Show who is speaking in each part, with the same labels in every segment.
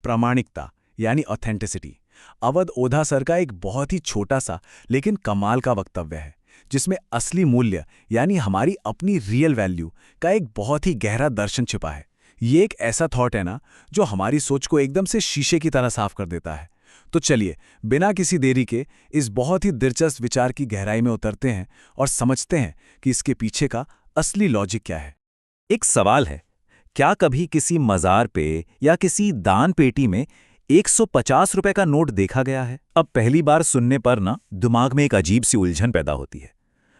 Speaker 1: प्रामाणिकता यानी ऑथेंटिसिटी अवध ओझा सर का एक बहुत ही छोटा सा लेकिन कमाल का वक्तव्य है, जिसमें असली मूल्य यानी हमारी अपनी रियल वैल्यू का एक बहुत ही गहरा दर्शन छिपा है। ये एक ऐसा थॉट है ना जो हमारी सोच को एकदम से शीशे की तरह साफ कर देता है। तो चलिए बिना किसी देरी के इस बहुत ही दिलचस्प विचार की गहराई में उतरते हैं और समझते हैं कि इसके पीछे का असली लॉजिक क्या है।
Speaker 2: एक सवाल है, क्या कभी किसी मजार पे या किसी दान पेटी में 150 रुपए का नोट देखा गया है? अब पहली बार सुनने पर ना दिमाग में एक अजीब सी उलझन पैदा होती है।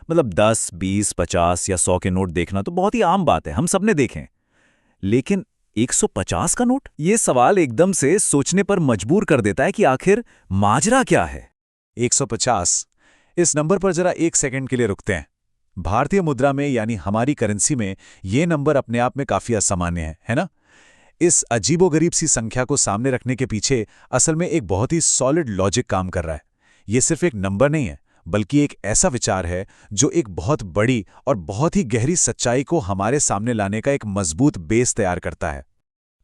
Speaker 2: मतलब 10, 20, 50 या 100 के नोट देखना तो बहुत ही आम बात है, हम सबने देखे हैं। लेकिन 150 का नोट? ये सवाल एकदम से सोचने पर मजबूर कर देता है कि आखिर माजरा क्या है।
Speaker 3: 150, इस नंबर पर जरा एक सेकंड के लिए रुकते हैं। भारतीय मुद्रा में यानी हमारी करेंसी में ये नंबर अपने आप में काफी असामान्य है ना? इस अजीबोगरीब सी संख्या को सामने रखने के पीछे असल में एक बहुत ही सॉलिड लॉजिक काम कर रहा है। ये सिर्फ एक नंबर नहीं है, बल्कि एक ऐसा विचार है जो एक बहुत बड़ी और बहुत ही गहरी सच्चाई को हमारे सामने लाने का एक मजबूत बेस तैयार करता है।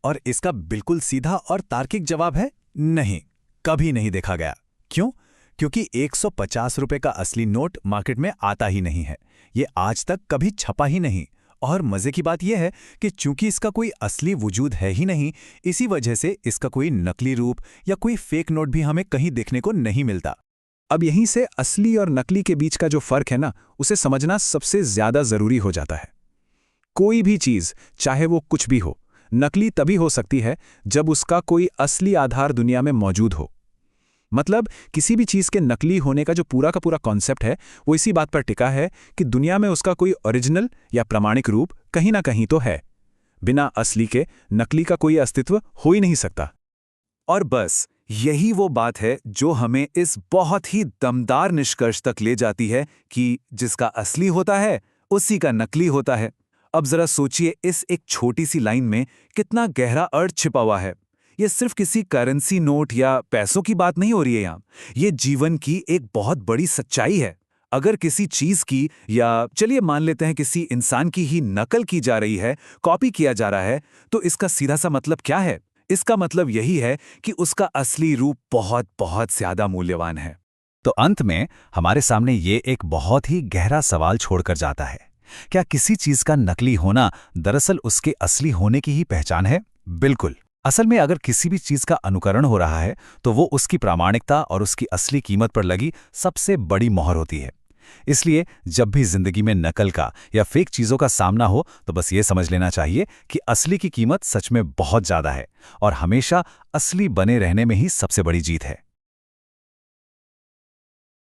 Speaker 1: और इसका बिल्कुल सीधा और तार्किक जवाब है नहीं, कभी नहीं देखा गया। क्यों? क्योंकि 150 रुपए का असली नोट मार्केट में आता ही नहीं है। ये आज तक कभी छपा ही नहीं। और मजे की बात यह है कि चूंकि इसका कोई असली वजूद है ही नहीं, इसी वजह से इसका कोई नकली रूप या कोई फेक नोट भी हमें कहीं देखने को नहीं मिलता। अब यहीं से असली और नकली के बीच का जो फर्क है ना, उसे समझना सबसे ज्यादा जरूरी हो जाता है। कोई भी चीज, चाहे वो कुछ भी हो, नकली तभी हो सकती है जब उसका कोई असली आधार दुनिया में मौजूद हो। मतलब किसी भी चीज के नकली होने का जो पूरा का पूरा कॉन्सेप्ट है वो इसी बात पर टिका है कि दुनिया में उसका कोई ओरिजिनल या प्रामाणिक रूप कहीं ना कहीं तो है। बिना असली के नकली का कोई अस्तित्व हो ही नहीं सकता।
Speaker 2: और बस यही वो बात है जो हमें इस बहुत ही दमदार निष्कर्ष तक ले जाती है कि जिसका असली होता है उसी का नकली होता है। अब जरा सोचिए, इस एक छोटी सी लाइन में कितना गहरा अर्थ छिपा हुआ है। ये सिर्फ किसी करेंसी नोट या पैसों की बात नहीं हो रही है यहाँ। ये जीवन की एक बहुत बड़ी सच्चाई है। अगर किसी चीज की, या चलिए मान लेते हैं किसी इंसान की ही नकल की जा रही है, कॉपी किया जा रहा है, तो इसका सीधा सा मतलब क्या है? इसका मतलब यही है कि उसका असली रूप बहुत बहुत ज्यादा मूल्यवान है।
Speaker 4: तो अंत में हमारे सामने ये एक बहुत ही गहरा सवाल छोड़कर जाता है, क्या किसी चीज का नकली होना दरअसल उसके असली होने की ही पहचान है? बिल्कुल। असल में अगर किसी भी चीज का अनुकरण हो रहा है तो वो उसकी प्रामाणिकता और उसकी असली कीमत पर लगी सबसे बड़ी मोहर होती है। इसलिए जब भी जिंदगी में नकल का या फेक चीजों का सामना हो तो बस ये समझ लेना चाहिए कि असली की कीमत सच में बहुत ज्यादा है और हमेशा असली बने रहने में ही सबसे बड़ी जीत है।